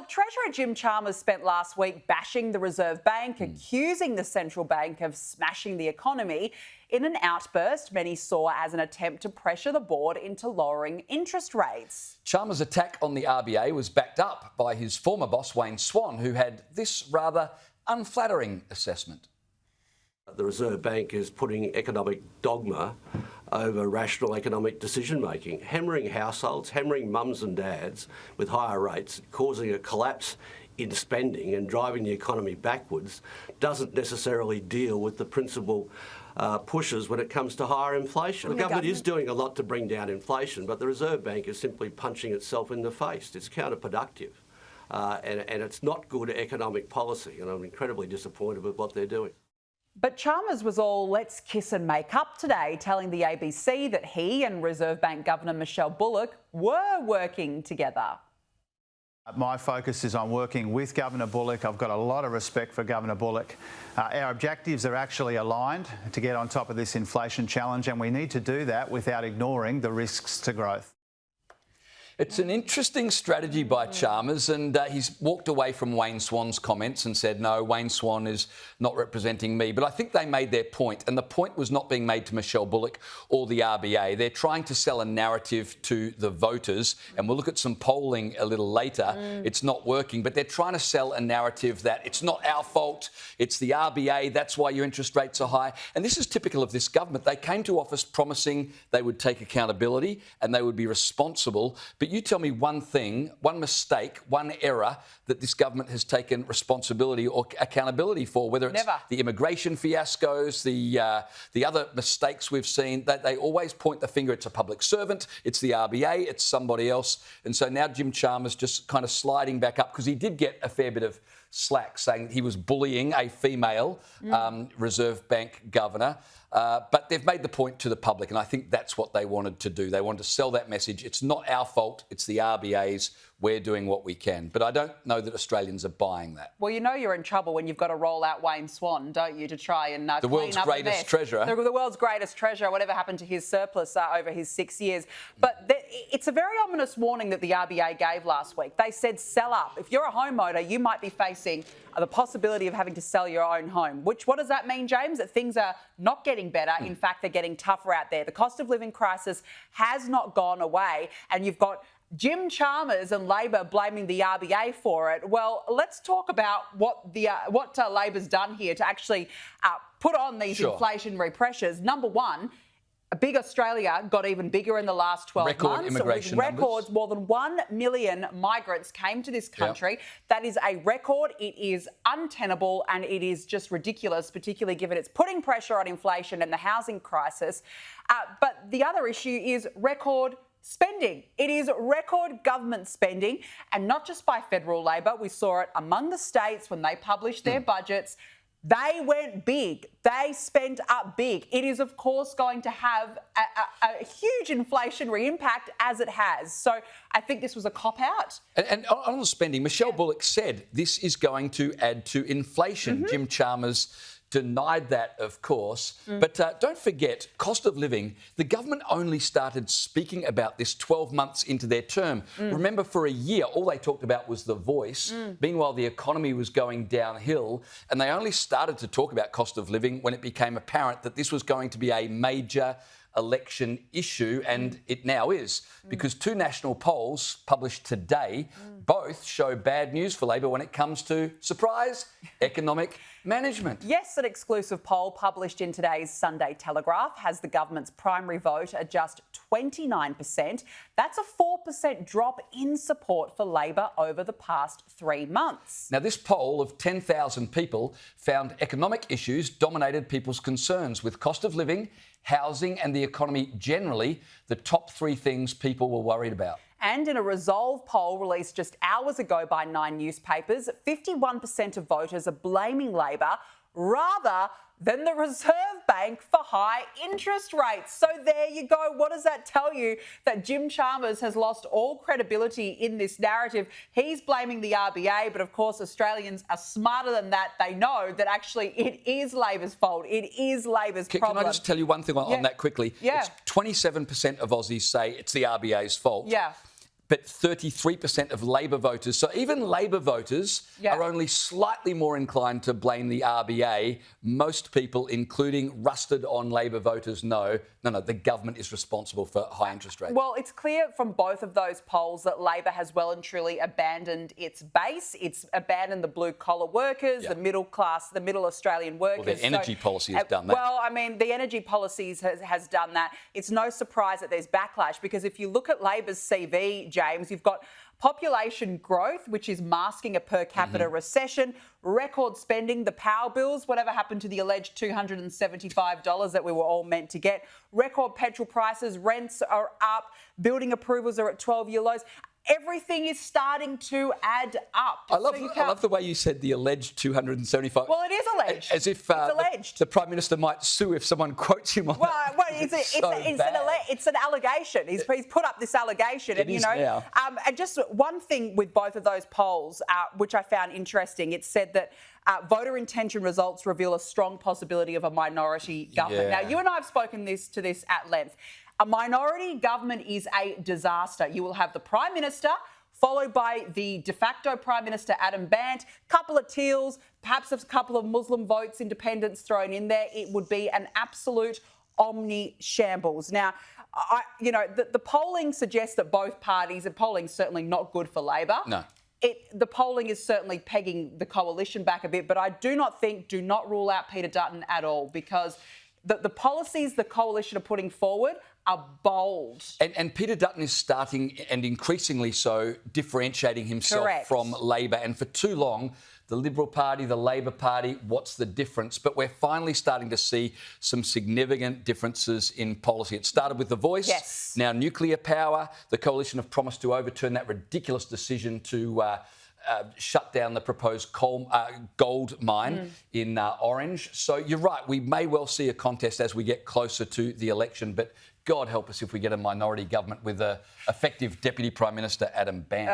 Treasurer Jim Chalmers spent last week bashing the Reserve Bank, accusing the central bank of smashing the economy in an outburst many saw as an attempt to pressure the board into lowering interest rates. Chalmers' attack on the RBA was backed up by his former boss, Wayne Swan, who had this rather unflattering assessment. The Reserve Bank is putting economic dogma over rational economic decision-making, hammering households, hammering mums and dads with higher rates, causing a collapse in spending and driving the economy backwards, doesn't necessarily deal with the principal pushes when it comes to higher inflation. The government is doing a lot to bring down inflation, but the Reserve Bank is simply punching itself in the face. It's counterproductive and it's not good economic policy, and I'm incredibly disappointed with what they're doing. But Chalmers was all let's kiss and make up today, telling the ABC that he and Reserve Bank Governor Michelle Bullock were working together. My focus is on working with Governor Bullock. I've got a lot of respect for Governor Bullock. Our objectives are actually aligned to get on top of this inflation challenge, and we need to do that without ignoring the risks to growth. It's an interesting strategy by Chalmers, and he's walked away from Wayne Swan's comments and said, no, Wayne Swan is not representing me. But I think they made their point, and the point was not being made to Michelle Bullock or the RBA. They're trying to sell a narrative to the voters, and we'll look at some polling a little later. It's not working, but they're trying to sell a narrative that it's not our fault, it's the RBA, that's why your interest rates are high. And this is typical of this government. They came to office promising they would take accountability and they would be responsible. But you tell me one thing, one mistake, one error that this government has taken responsibility or accountability for, whether it's the immigration fiascos, the other mistakes we've seen, that they always point the finger. It's a public servant, it's the RBA, it's somebody else. And so now Jim Chalmers just kind of sliding back up, because he did get a fair bit of slack saying he was bullying a female Reserve Bank governor. But they've made the point to the public, and I think that's what they wanted to do. They wanted to sell that message. It's not our fault, it's the RBA's. We're doing what we can. But I don't know that Australians are buying that. Well, you know you're in trouble when you've got to roll out Wayne Swan, don't you, to try and the world's greatest treasurer. The world's greatest treasurer, whatever happened to his surplus over his 6 years. But it's a very ominous warning that the RBA gave last week. They said sell up. If you're a homeowner, you might be facing the possibility of having to sell your own home. What does that mean, James? That things are not getting better. In fact, they're getting tougher out there. The cost of living crisis has not gone away, and you've got Jim Chalmers and Labor blaming the RBA for it. Well, let's talk about what Labor's done here to actually put on these inflationary pressures. Number one, a big Australia got even bigger in the last 12 months. Record immigration with records, numbers. More than 1 million migrants came to this country. Yep. That is a record. It is untenable and it is just ridiculous, particularly given it's putting pressure on inflation and the housing crisis. But the other issue is record spending. It is record government spending, and not just by federal Labor. We saw it among the states when they published their budgets. They went big. They spent up big. It is, of course, going to have a huge inflationary impact, as it has. So I think this was a cop-out. And on the spending, Michelle Bullock said this is going to add to inflation. Jim Chalmers denied that, of course. But don't forget, cost of living, the government only started speaking about this 12 months into their term. Remember, for a year, all they talked about was the voice. Meanwhile, the economy was going downhill, and they only started to talk about cost of living when it became apparent that this was going to be a major election issue, and it now is, because two national polls published today both show bad news for Labor when it comes to, surprise, economic management. Yes, an exclusive poll published in today's Sunday Telegraph has the government's primary vote at just 29%. That's a 4% drop in support for Labor over the past 3 months. Now, this poll of 10,000 people found economic issues dominated people's concerns, with cost of living, housing and the economy generally the top three things people were worried about. And in a Resolve poll released just hours ago by 9 newspapers, 51% of voters are blaming Labor rather than the Reserve Bank for high interest rates. So there you go. What does that tell you? That Jim Chalmers has lost all credibility in this narrative. He's blaming the RBA, but of course Australians are smarter than that. They know that actually it is Labor's fault. It is Labor's problem. Can I just tell you one thing on that quickly? Yeah. It's 27% of Aussies say it's the RBA's fault. Yeah. but 33% of Labor voters. So even Labor voters are only slightly more inclined to blame the RBA. Most people, including rusted-on Labor voters, know, no, the government is responsible for high interest rates. Well, it's clear from both of those polls that Labor has well and truly abandoned its base. It's abandoned the blue-collar workers, the middle class, the middle Australian workers. Well, the energy policy has done that. Well, I mean, the energy policies has done that. It's no surprise that there's backlash, because if you look at Labor's CV, James, you've got population growth, which is masking a per capita recession, record spending, the power bills, whatever happened to the alleged $275 that we were all meant to get, record petrol prices, rents are up, building approvals are at 12-year lows. Everything is starting to add up. I love the way you said the alleged 275. Well, it is alleged. As if it's alleged. The Prime Minister might sue if someone quotes him on that. Well, it's an allegation. He's put up this allegation. It is now. And just one thing with both of those polls, which I found interesting, it said that voter intention results reveal a strong possibility of a minority government. Yeah. Now, you and I have spoken to this at length. A minority government is a disaster. You will have the Prime Minister, followed by the de facto Prime Minister, Adam Bandt, couple of Teals, perhaps a couple of Muslim votes, independents thrown in there. It would be an absolute omnishambles. Now, the polling suggests that both parties, and polling's certainly not good for Labor. No. The polling is certainly pegging the coalition back a bit, but I do not rule out Peter Dutton at all, because the policies the coalition are putting forward are bold. And Peter Dutton is starting, and increasingly so, differentiating himself from Labor. And for too long, the Liberal Party, the Labor Party, what's the difference? But we're finally starting to see some significant differences in policy. It started with The Voice. Yes. Now nuclear power. The coalition have promised to overturn that ridiculous decision to shut down the proposed gold mine in Orange. So you're right, we may well see a contest as we get closer to the election, but God help us if we get a minority government with an effective Deputy Prime Minister, Adam Bandt.